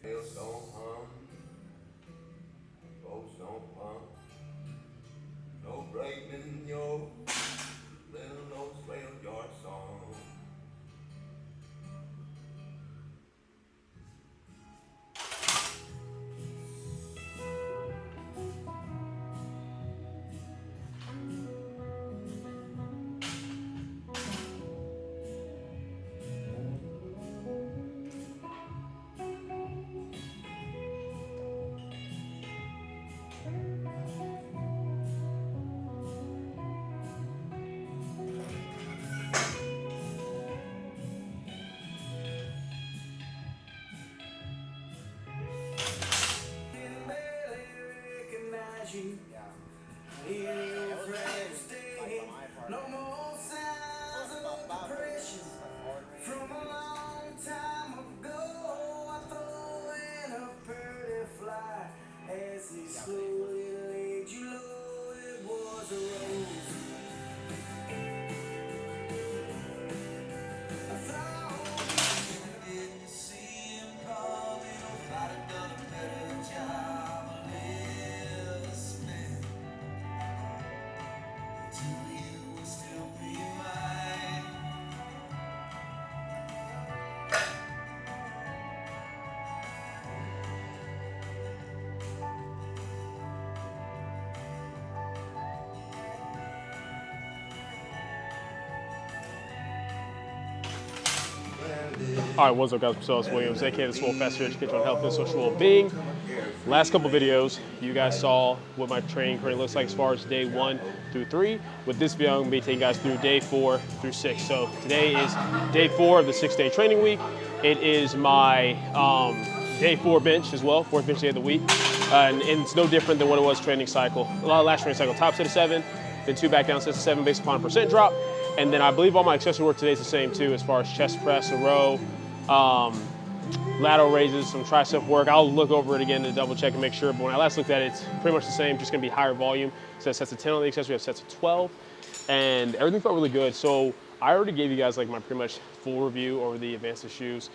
Scales don't hum, boats don't pump, no brakeman, yo, little no trail yard song. No more sounds of depression. From a long time ago, I throw in a pretty fly as he slowly laid you low. It was a rose. I thought you didn't see him probably might have done a better job of listening to you will still be mine. All right, what's up, guys? I'm Williams, aka TheSwolefessor, education on health and social well-being. Last couple videos, you guys saw what my training currently looks like as far as day 1 through 3. With this video, I'm gonna be taking you guys through day 4 through 6. So today is day 4 of the 6-day training week. It is my day 4 bench as well, 4th bench day of the week. And it's no different than what it was training cycle. Last training cycle, top set of 7, then 2 back down sets of 7 based upon a percent drop. And then I believe all my accessory work today is the same too, as far as chest press, a row, lateral raises, some tricep work. I'll look over it again to double check and make sure, but when I last looked at it, it's pretty much the same, just gonna be higher volume. So sets of 10 on the accessory, I have sets of 12, and everything felt really good. So I already gave you guys like my pretty much full review over the Advanced shoes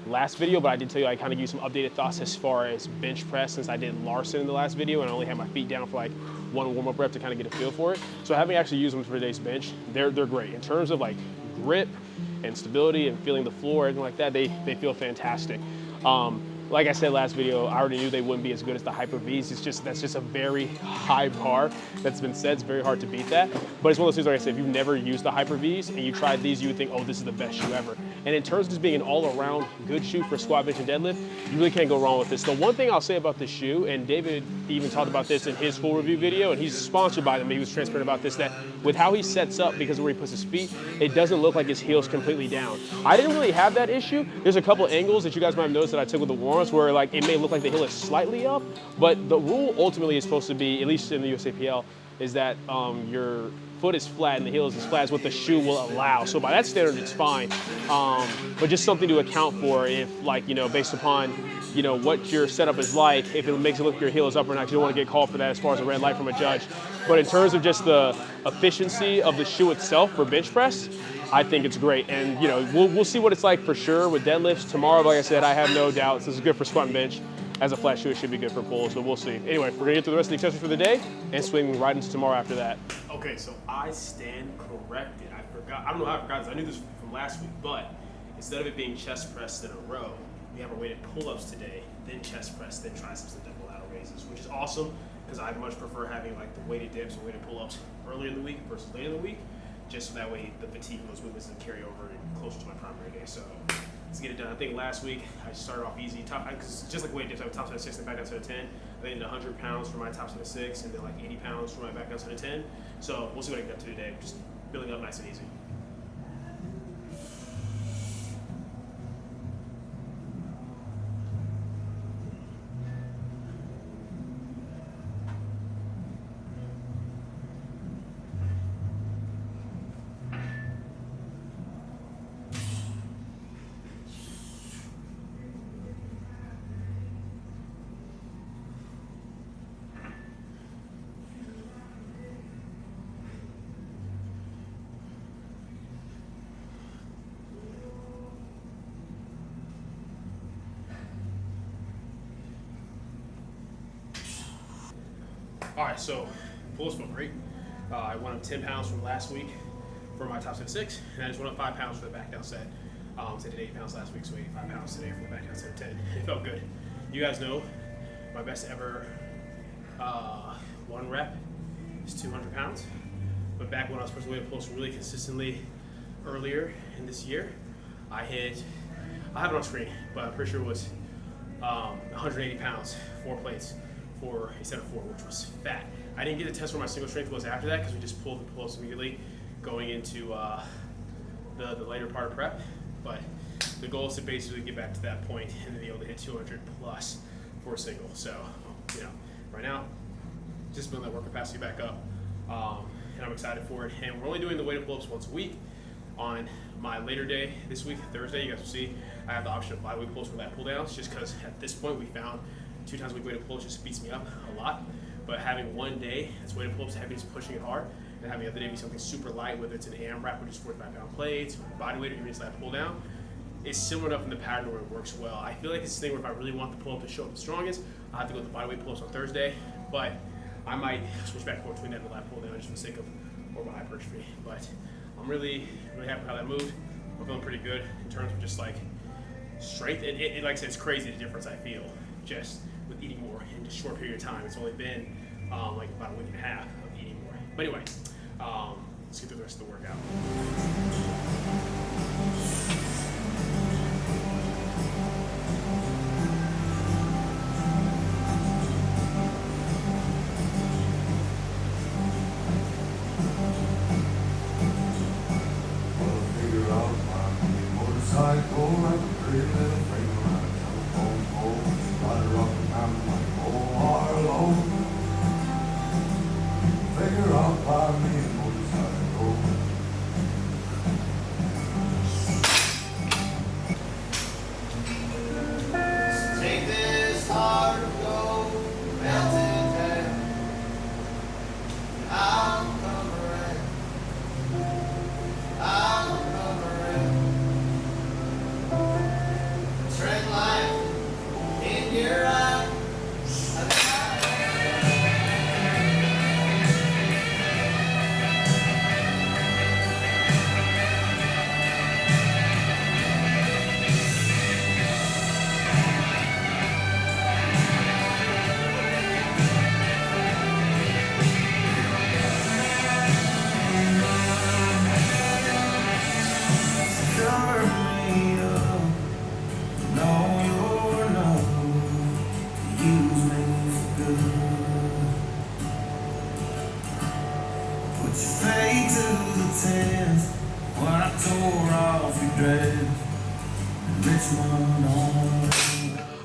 last video, but I did tell you I kind of give you some updated thoughts as far as bench press, since I did Larson in the last video and I only had my feet down for like one warm-up rep to kind of get a feel for it. So having actually used them for today's bench, they're great. In terms of like grip and stability and feeling the floor, everything like that, they feel fantastic. Like I said last video, I already knew they wouldn't be as good as the Hyper Vs. That's just a very high bar that's been set. It's very hard to beat that. But it's one of those things, like I said, if you've never used the Hyper Vs and you tried these, you would think, oh, this is the best shoe ever. And in terms of just being an all-around good shoe for squat, bench, and deadlift, you really can't go wrong with this. The one thing I'll say about this shoe, and David even talked about this in his full review video, and he's sponsored by them, he was transparent about this, that with how he sets up, because of where he puts his feet, it doesn't look like his heel's completely down. I didn't really have that issue. There's a couple angles that you guys might have noticed that I took with the warm-ups where like it may look like the heel is slightly up, but the rule ultimately is supposed to be, at least in the USAPL, is that your foot is flat and the heel is as flat as what the shoe will allow. So by that standard, it's fine. But just something to account for if, like, based upon, what your setup is like, if it makes it look like your heel is up or not, you don't want to get called for that as far as a red light from a judge. But in terms of just the efficiency of the shoe itself for bench press, I think it's great. And we'll see what it's like for sure with deadlifts tomorrow. Like I said, I have no doubts this is good for squat and bench. As a flat shoe, it should be good for pulls, so we'll see. Anyway, we're gonna get through the rest of the accessories for the day and swing right into tomorrow after that. Okay, so I stand corrected. I forgot, I don't know how I forgot this. I knew this from last week, but instead of it being chest press in a row, we have our weighted pull-ups today, then chest press, then triceps, and double lateral raises, which is awesome because I much prefer having like the weighted dips and weighted pull-ups earlier in the week versus later in the week, just so that way the fatigue of those movements doesn't carry over and closer to my primary day. So let's get it done. I think last week I started off easy, because just like weight dips, I have top set of 6 and back down set of 10. I think 100 pounds for my top set of 6, and then like 80 pounds for my back down set of 10. So we'll see what I get up to today. Just building up nice and easy. All right, so pull-ups felt great. I went up 10 pounds from last week for my top set of 6, and I just went up 5 pounds for the back down set. I did 80 pounds last week, so 85 pounds today for the back down set of 10. It felt good. You guys know my best ever one rep is 200 pounds. But back when I was pushing weight pull-ups really consistently earlier in this year, I have it on screen, but I'm pretty sure it was 180 pounds, 4 plates for a set of 4, which was fat. I didn't get to test where my single strength was after that because we just pulled the pull-ups immediately going into the later part of prep. But the goal is to basically get back to that point and then be able to hit 200 plus for a single. So, you know, right now, just building that work capacity back up, and I'm excited for it. And we're only doing the weighted pull-ups once a week. On my later day this week, Thursday, you guys will see I have the option of bodyweight pulls for lat pull downs, just because at this point we found 2 times a week weighted pull-ups just beats me up a lot. But having one day that's weighted pull-ups, heavy, just pushing it hard, and having the other day be something super light, whether it's an AMRAP, which is 45-pound plates, body weight, or even just lat pull down, is similar enough in the pattern where it works well. I feel like it's a thing where if I really want the pull-up to show up the strongest, I'll have to go with the bodyweight pull-ups on Thursday, but I might switch back and forth between that and the lat pull down just for the sake of more of a hypertrophy. But I'm really happy with how that moved. I'm feeling pretty good in terms of just like strength. And like I said, it's crazy the difference I feel just with eating more in just a short period of time. It's only been like about a week and a half of eating more. But anyway, let's get through the rest of the workout.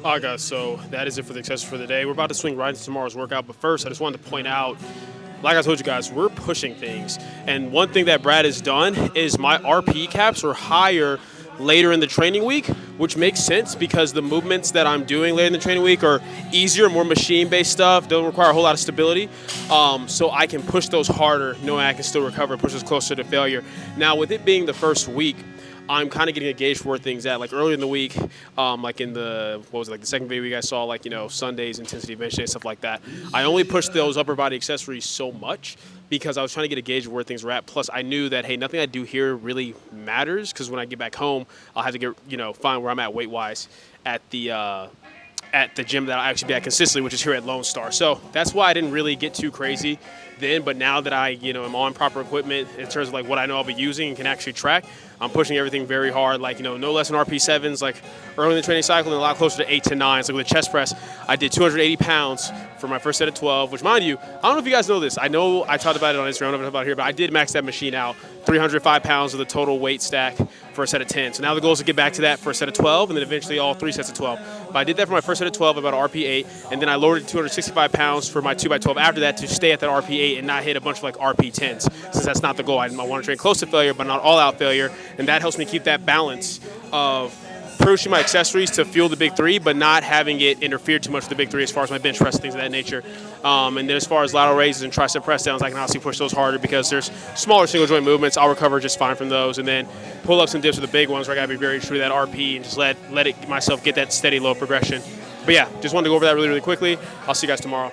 All right, guys, so that is it for the accessory for the day. We're about to swing right into tomorrow's workout, but first, I just wanted to point out, like I told you guys, we're pushing things. And one thing that Brad has done is my RP caps are higher later in the training week, which makes sense because the movements that I'm doing later in the training week are easier, more machine-based stuff, don't require a whole lot of stability, so I can push those harder knowing I can still recover, push us closer to failure. Now, with it being the first week, I'm kind of getting a gauge for where things at. Like earlier in the week, like in the, what was it, like the second video you guys saw, like, you know, Sundays, intensity bench day, stuff like that. I only pushed those upper body accessories so much because I was trying to get a gauge of where things were at. Plus, I knew that, hey, nothing I do here really matters because when I get back home, I'll have to get, you know, find where I'm at weight-wise at the gym that I'll actually be at consistently, which is here at Lone Star. So that's why I didn't really get too crazy then, but now that I, you know, am on proper equipment in terms of like what I know I'll be using and can actually track, I'm pushing everything very hard, like, you know, no less than RP7s, like early in the training cycle, and a lot closer to 8 to 9. So with the chest press, I did 280 pounds for my first set of 12, which, mind you, I don't know if you guys know this. I know I talked about it on Instagram, I don't know about here, but I did max that machine out, 305 pounds of the total weight stack for a set of 10. So now the goal is to get back to that for a set of 12, and then eventually all 3 sets of 12. But I did that for my first set of 12, about RP8, and then I lowered it to 265 pounds for my 2x12 after that to stay at that RP8 and not hit a bunch of like RP10s, since that's not the goal. I want to train close to failure, but not all-out failure, and that helps me keep that balance of pushing my accessories to fuel the big 3, but not having it interfere too much with the big 3 as far as my bench press and things of that nature. And then as far as lateral raises and tricep press downs, I can obviously push those harder because there's smaller single joint movements. I'll recover just fine from those. And then pull-ups and dips are the big ones where I got to be very true to that RP and just let it myself get that steady low progression. But yeah, just wanted to go over that really, really quickly. I'll see you guys tomorrow.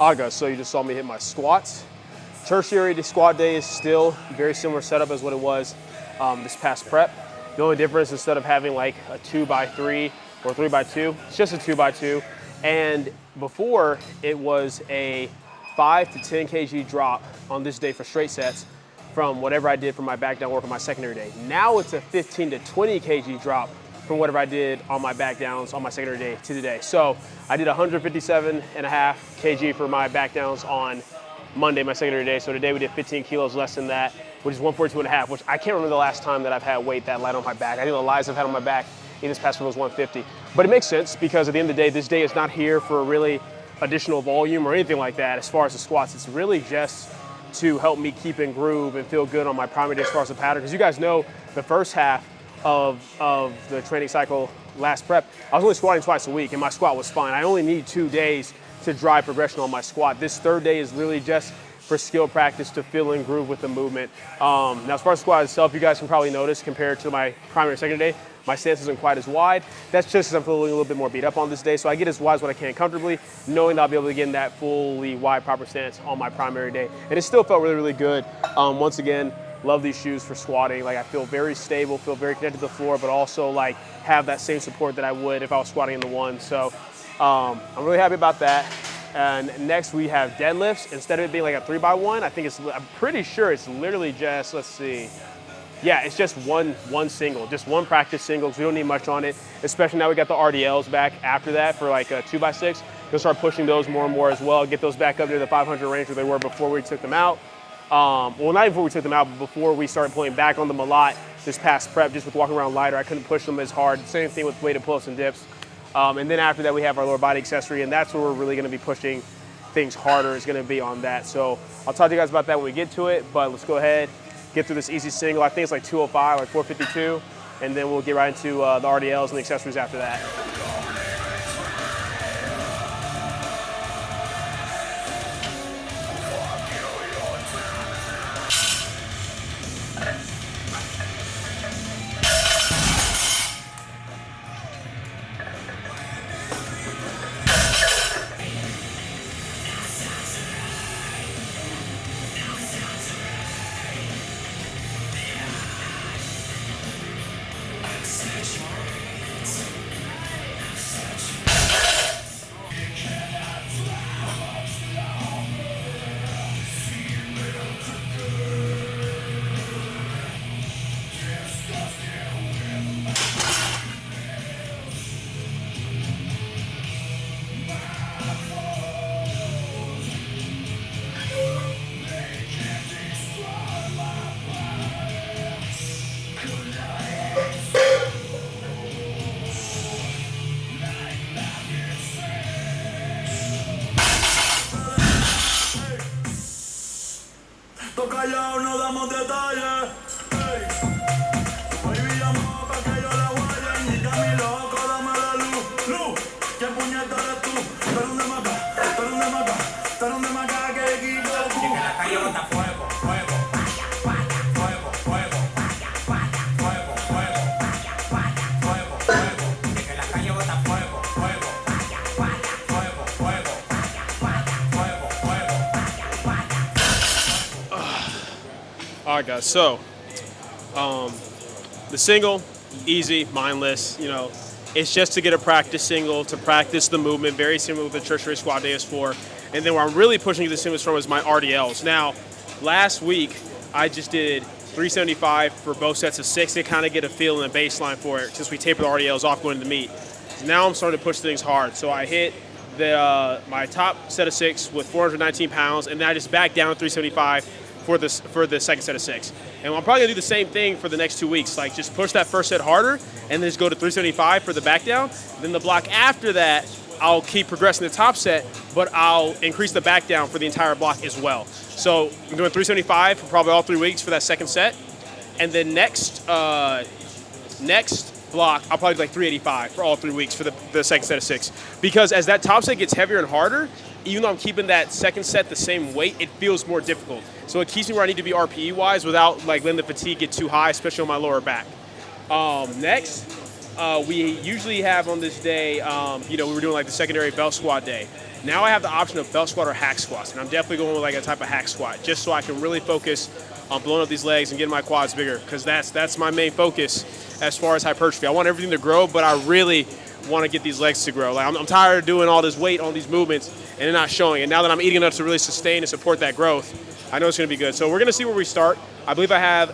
All right, guys, so you just saw me hit my squats. Tertiary squat day is still very similar setup as what it was this past prep. The only difference, instead of having like a 2x3 or 3x2, it's just a 2x2. And before, it was a 5 to 10 kg drop on this day for straight sets from whatever I did for my back down work on my secondary day. Now it's a 15 to 20 kg drop from whatever I did on my back downs on my secondary day to today. So I did 157.5 kg for my back downs on Monday, my secondary day. So today we did 15 kilos less than that, which is 142.5, which I can't remember the last time that I've had weight that light on my back. I think the lights I've had on my back in this past one was 150. But it makes sense because at the end of the day, this day is not here for really additional volume or anything like that as far as the squats. It's really just to help me keep in groove and feel good on my primary day as far as the pattern. Because you guys know the first half of the training cycle last prep, I was only squatting twice a week and my squat was fine. I only need 2 days to drive progression on my squat. This third day is really just for skill practice to feel in groove with the movement. Now as far as the squat itself, you guys can probably notice compared to my primary and secondary day, my stance isn't quite as wide. That's just because I'm feeling a little bit more beat up on this day. So I get as wide as what I can comfortably, knowing that I'll be able to get in that fully wide proper stance on my primary day. And it still felt really, really good. Once again, love these shoes for squatting. Like I feel very stable, feel very connected to the floor, but also like have that same support that I would if I was squatting in the one. So I'm really happy about that. And next we have deadlifts. Instead of it being like a 3x1, I'm pretty sure it's literally just, let's see. Yeah, it's just one single, just one practice single. We don't need much on it, especially now we got the RDLs back after that for like a 2x6. We'll start pushing those more and more as well, get those back up to the 500 range where they were before we took them out. Well, not even before we took them out, but before we started pulling back on them a lot this past prep, just with walking around lighter, I couldn't push them as hard. Same thing with weighted pull-ups and dips. And then after that, we have our lower body accessory, and that's where we're really gonna be pushing things harder, is gonna be on that. So I'll talk to you guys about that when we get to it, but let's go ahead, get through this easy single. I think it's like 205, like 452, and then we'll get right into the RDLs and the accessories after that. Callao, no damos detalles. Hey. Baby, llamo pa' que yo la guaye. Indica mi loco, dame la luz. Luz, ¿qué puñeta eres tú? Tú eres un demacá, tú eres un demacá, tú eres un demacá que equipo. Y que la calle bota fuego, fuego, fuego, fuego, fuego, fuego, fuego, fuego. Y que la calle bota fuego, fuego, fuego, fuego, fuego, fuego. All right, guys, so the single, easy, mindless, you know, it's just to get a practice single, to practice the movement, very similar with the tertiary squat day is for. And then where I'm really pushing the singles from is my RDLs. Now, last week, I just did 375 for both sets of 6 to kind of get a feel and a baseline for it since we tapered the RDLs off going into the meet. Now I'm starting to push things hard. So I hit my top set of 6 with 419 pounds, and then I just backed down to 375 for the second set of 6. And I'm probably gonna do the same thing for the next 2 weeks. Like just push that first set harder and then just go to 375 for the back down. Then the block after that, I'll keep progressing the top set, but I'll increase the back down for the entire block as well. So I'm doing 375 for probably all 3 weeks for that second set. And then next block, I'll probably do like 385 for all 3 weeks for the second set of 6. Because as that top set gets heavier and harder, even though I'm keeping that second set the same weight, it feels more difficult. So it keeps me where I need to be RPE-wise without like letting the fatigue get too high, especially on my lower back. Next, we usually have on this day, you know, we were doing like the secondary belt squat day. Now I have the option of belt squat or hack squats, and I'm definitely going with like a type of hack squat, just so I can really focus on blowing up these legs and getting my quads bigger, because that's my main focus as far as hypertrophy. I want everything to grow, but I really want to get these legs to grow. Like I'm tired of doing all this weight on these movements and they're not showing. And now that I'm eating enough to really sustain and support that growth, I know it's going to be good. So we're going to see where we start. I believe I have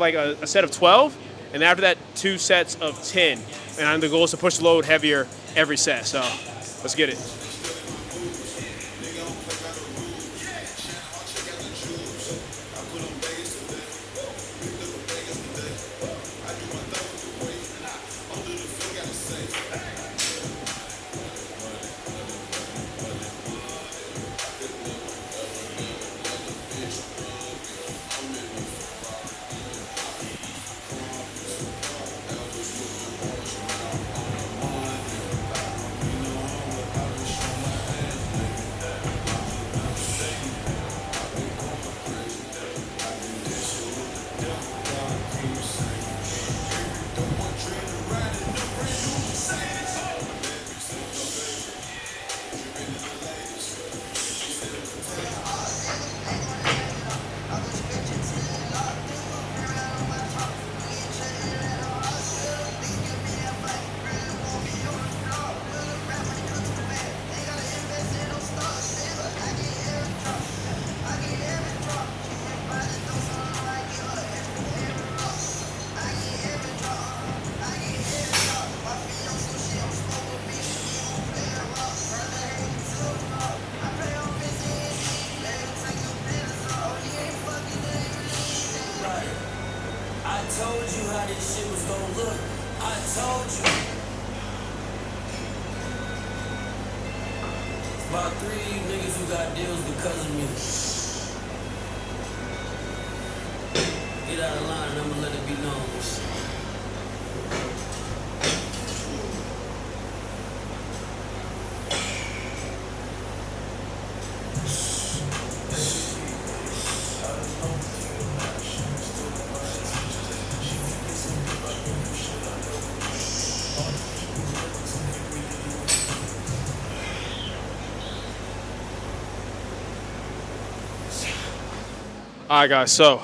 like a set of 12, and after that, 2 sets of 10. And the goal is to push the load heavier every set. So let's get it. I told you how this shit was gonna look. I told you. It's about 3 niggas who got deals because of me. Get out of line and I'ma let it be known. All right, guys, so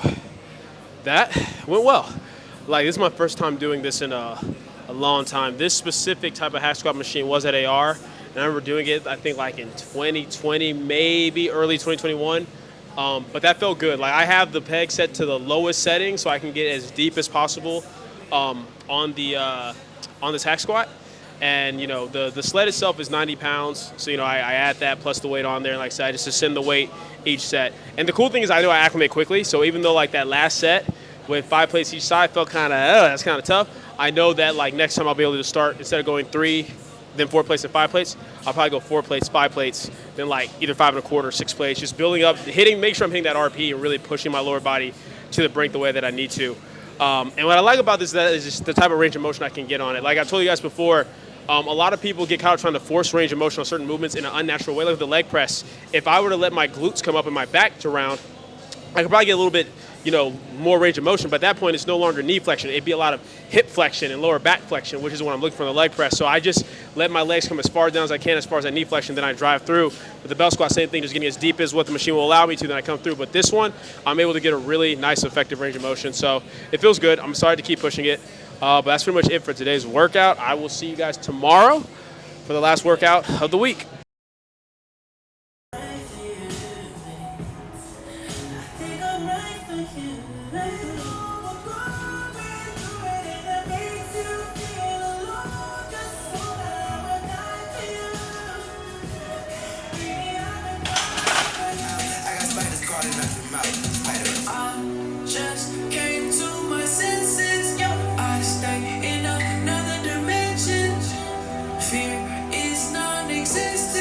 that went well. Like, this is my first time doing this in a long time. This specific type of hack squat machine was at AR, and I remember doing it, I think, like in 2020, maybe early 2021. But that felt good. Like, I have the peg set to the lowest setting so I can get as deep as possible on this hack squat. And, you know, the sled itself is 90 pounds. So, you know, I add that plus the weight on there. And like I said, I just ascend the weight each set. And the cool thing is I know I acclimate quickly. So even though like that last set with 5 plates each side felt kind of, that's kind of tough. I know that like next time I'll be able to start, instead of going 3, then 4 plates and 5 plates, I'll probably go 4 plates, 5 plates, then like either 5 1/4, 6 plates, just building up, make sure I'm hitting that RP and really pushing my lower body to the brink the way that I need to. And what I like about this is just the type of range of motion I can get on it. Like I told you guys before, a lot of people get caught trying to force range of motion on certain movements in an unnatural way, like with the leg press. If I were to let my glutes come up and my back to round, I could probably get a little bit, you know, more range of motion, but at that point it's no longer knee flexion. It'd be a lot of hip flexion and lower back flexion, which is what I'm looking for in the leg press. So I just let my legs come as far down as I can, as far as that knee flexion, then I drive through. With the belt squat, same thing, just getting as deep as what the machine will allow me to, then I come through. But this one, I'm able to get a really nice, effective range of motion. So it feels good. I'm sorry to keep pushing it. But that's pretty much it for today's workout. I will see you guys tomorrow for the last workout of the week. Fear is non-existent.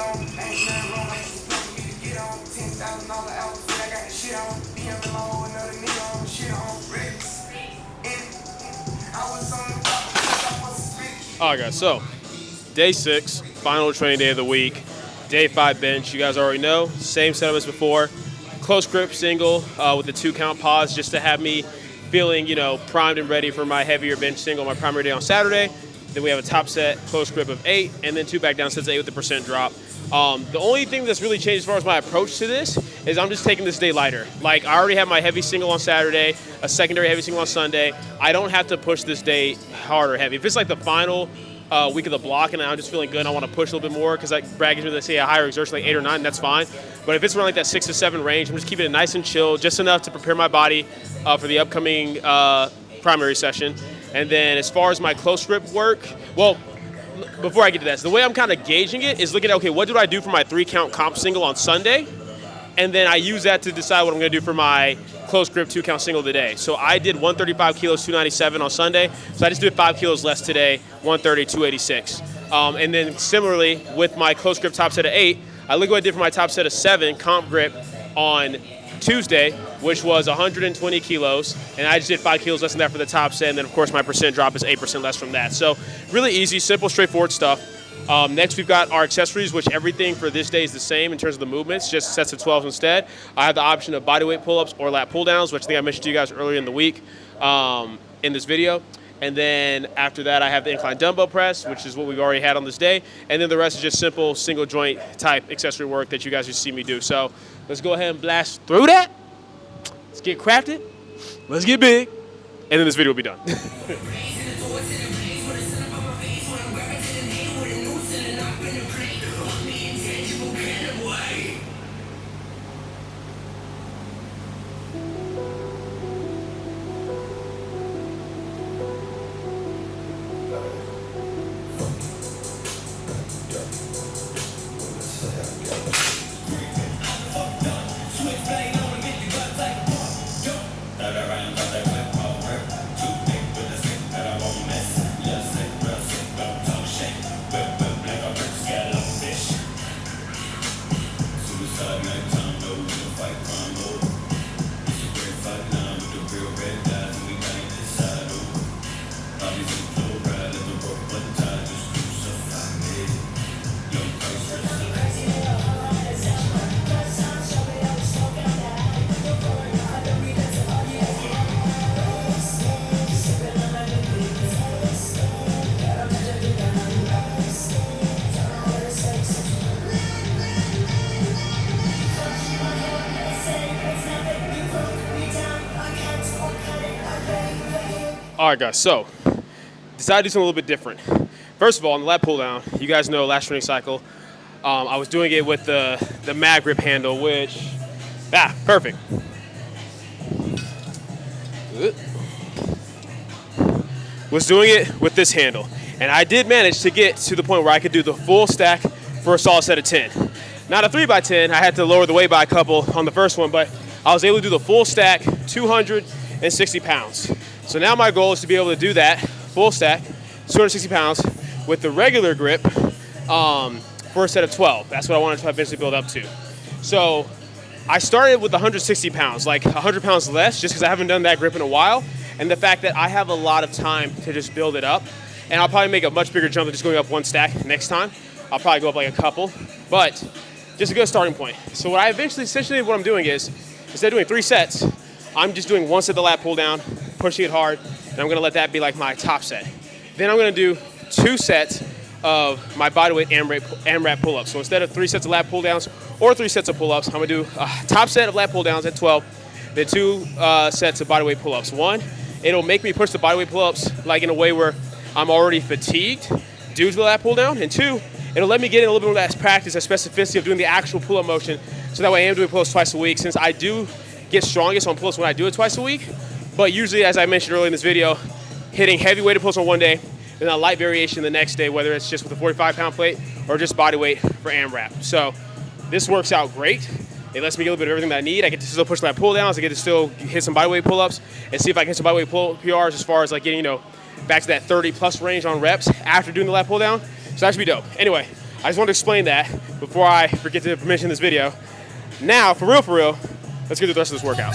on. Ain't nothing wrong, ain't just putting me to get on. $10,000 outfit, I got the shit on. DM alone, another nigga on, shit on. Bricks. I was on the top because I was spit. All right, guys, so day 6, final training day of the week. Day 5 bench, you guys already know. Same setup as before. Close grip single with the 2 count pause just to have me feeling, you know, primed and ready for my heavier bench single my primary day on Saturday. Then we have a top set, close grip of 8, and then 2 back down sets of 8 with the percent drop. The only thing that's really changed as far as my approach to this is I'm just taking this day lighter. Like, I already have my heavy single on Saturday, a secondary heavy single on Sunday. I don't have to push this day hard or heavy. If it's like the final week of the block and I'm just feeling good and I want to push a little bit more because like Brad gives me, let's say, a higher exertion, like 8 or 9, that's fine. But if it's around like that 6 to 7 range, I'm just keeping it nice and chill, just enough to prepare my body for the upcoming primary session. And then as far as my close grip work, well, before I get to that, so the way I'm kind of gauging it is looking at, okay, what did I do for my 3 count comp single on Sunday? And then I use that to decide what I'm going to do for my close grip 2 count single today. So I did 135 kilos, 297 on Sunday. So I just did 5 kilos less today, 130, 286. And then similarly with my close grip top set of 8, I look what I did for my top set of 7 comp grip on Tuesday, which was 120 kilos, and I just did 5 kilos less than that for the top set, and then of course my percent drop is 8% less from that. So really easy, simple, straightforward stuff. Next we've got our accessories, which everything for this day is the same in terms of the movements, just sets of 12 instead. I have the option of bodyweight pull-ups or lat pull-downs, which I think I mentioned to you guys earlier in the week in this video. And then after that, I have the incline dumbbell press, which is what we've already had on this day. And then the rest is just simple single joint type accessory work that you guys just see me do. So let's go ahead and blast through that. Let's get crafted. Let's get big. And then this video will be done. All right, guys, so decided to do something a little bit different. First of all, on the lat pull down, you guys know last training cycle, I was doing it with the mag grip handle, which, perfect. Was doing it with this handle. And I did manage to get to the point where I could do the full stack for a solid set of 10. Not a 3x10, I had to lower the weight by a couple on the first one, but I was able to do the full stack, 260 pounds. So now my goal is to be able to do that full stack, 260 pounds, with the regular grip for a set of 12. That's what I wanted to eventually build up to. So I started with 160 pounds, like 100 pounds less, just because I haven't done that grip in a while, and the fact that I have a lot of time to just build it up. And I'll probably make a much bigger jump than just going up 1 stack next time. I'll probably go up like a couple, but just a good starting point. So what I essentially what I'm doing is, instead of doing 3 sets, I'm just doing 1 set of the lat pull down, pushing it hard, and I'm gonna let that be like my top set. Then I'm gonna do 2 sets of my bodyweight AMRAP pull-ups. So instead of 3 sets of lat pull downs or 3 sets of pull-ups, I'm gonna do a top set of lat pull downs at 12, then 2 sets of bodyweight pull-ups. 1, it'll make me push the bodyweight pull-ups like in a way where I'm already fatigued due to the lat pull down, and 2, it'll let me get in a little bit more of that practice, that specificity of doing the actual pull-up motion, so that way I am doing pull-ups twice a week, since I do get strongest on pull-ups when I do it twice a week. But usually, as I mentioned earlier in this video, hitting heavy weighted pulls on one day, and a light variation the next day, whether it's just with a 45-pound plate or just body weight for AMRAP. So this works out great. It lets me get a little bit of everything that I need. I get to still push lat pull downs. I get to still hit some bodyweight pull-ups and see if I can hit some bodyweight pull PRs as far as like getting, back to that 30+ range on reps after doing the lat pull down. So that should be dope. Anyway, I just want to explain that before I forget to mention this video. Now, for real, let's get to the rest of this workout.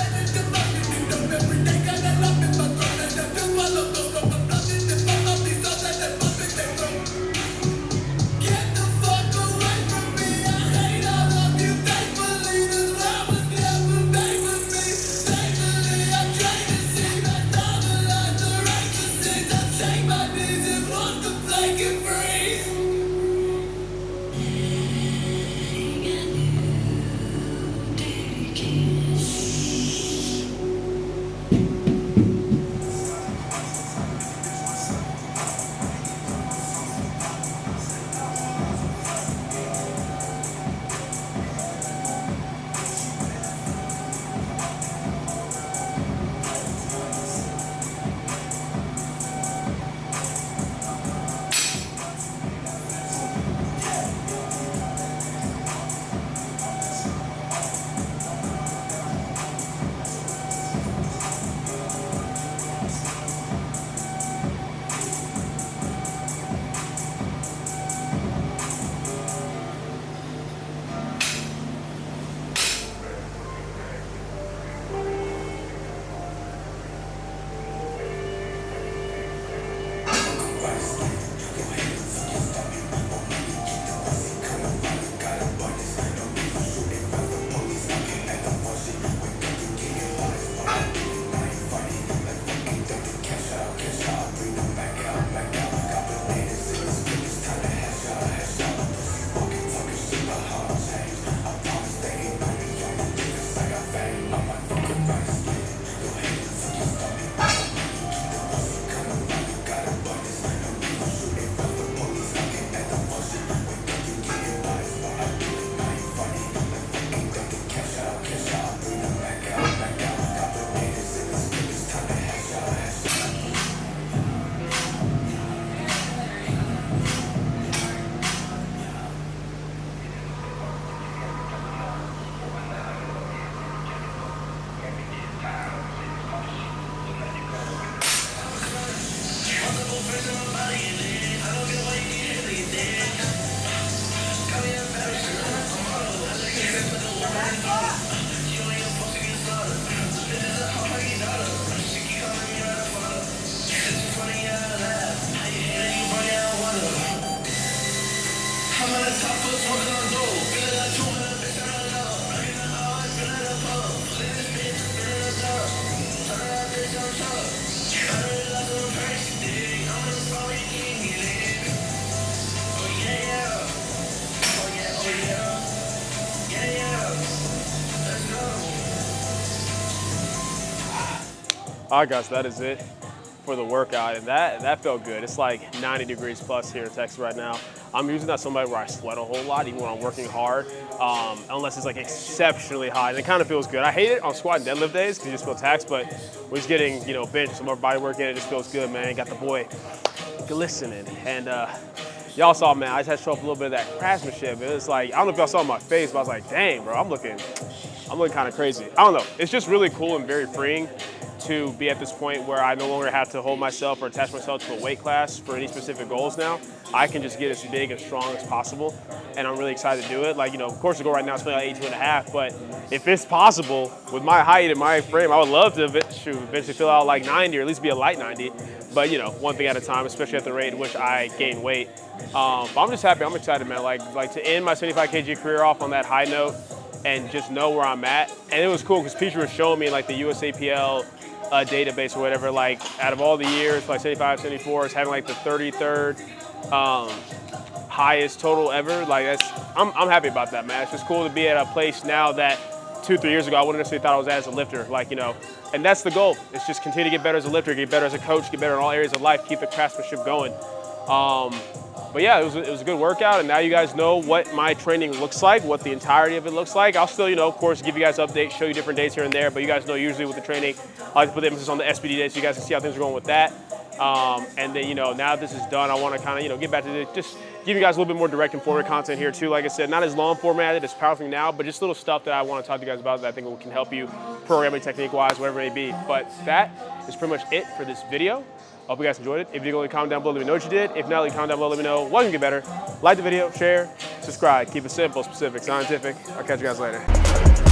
All right, guys, that is it for the workout, and that felt good. It's like 90 degrees plus here in Texas right now. I'm usually not somebody where I sweat a whole lot, even when I'm working hard, unless it's like exceptionally hot, and it kind of feels good. I hate it on squat and deadlift days because you just feel taxed, but when he's getting, bench, some more body work in, it just feels good, man. Got the boy glistening, and y'all saw, man, I just had to show up a little bit of that craftsmanship. It was like, I don't know if y'all saw my face, but I was like, dang, bro, I'm looking kind of crazy. I don't know. It's just really cool and very freeing to be at this point where I no longer have to hold myself or attach myself to a weight class for any specific goals now. I can just get as big and strong as possible, and I'm really excited to do it. Like, of course the goal right now is feeling like 18.5, but if it's possible, with my height and my frame, I would love to eventually fill out like 90 or at least be a light 90, but one thing at a time, especially at the rate at which I gain weight. But I'm just happy, I'm excited, man. Like to end my 75 kg career off on that high note and just know where I'm at. And it was cool because Peter was showing me like the USAPL database or whatever, like out of all the years, like 75, 74, it's having like the 33rd highest total ever. Like I'm happy about that, man. It's just cool to be at a place now that 2-3 years ago I wouldn't necessarily thought I was at as a lifter, and that's the goal. It's just continue to get better as a lifter, get better as a coach, get better in all areas of life, keep the craftsmanship going. But yeah, it was a good workout, and now you guys know what my training looks like, what the entirety of it looks like. I'll still, of course, give you guys updates, show you different days here and there, but you guys know usually with the training, I like to put the emphasis on the SBD days so you guys can see how things are going with that. And then, now this is done, I want to kind of, get back to just give you guys a little bit more direct and forward content here too. Like I said, not as long formatted as Powerlifting Now, but just little stuff that I want to talk to you guys about that I think can help you programming technique-wise, whatever it may be. But that is pretty much it for this video. Hope you guys enjoyed it. If you did, comment down below, let me know what you did. If not, leave a comment down below, let me know what can get better. Like the video, share, subscribe. Keep it simple, specific, scientific. I'll catch you guys later.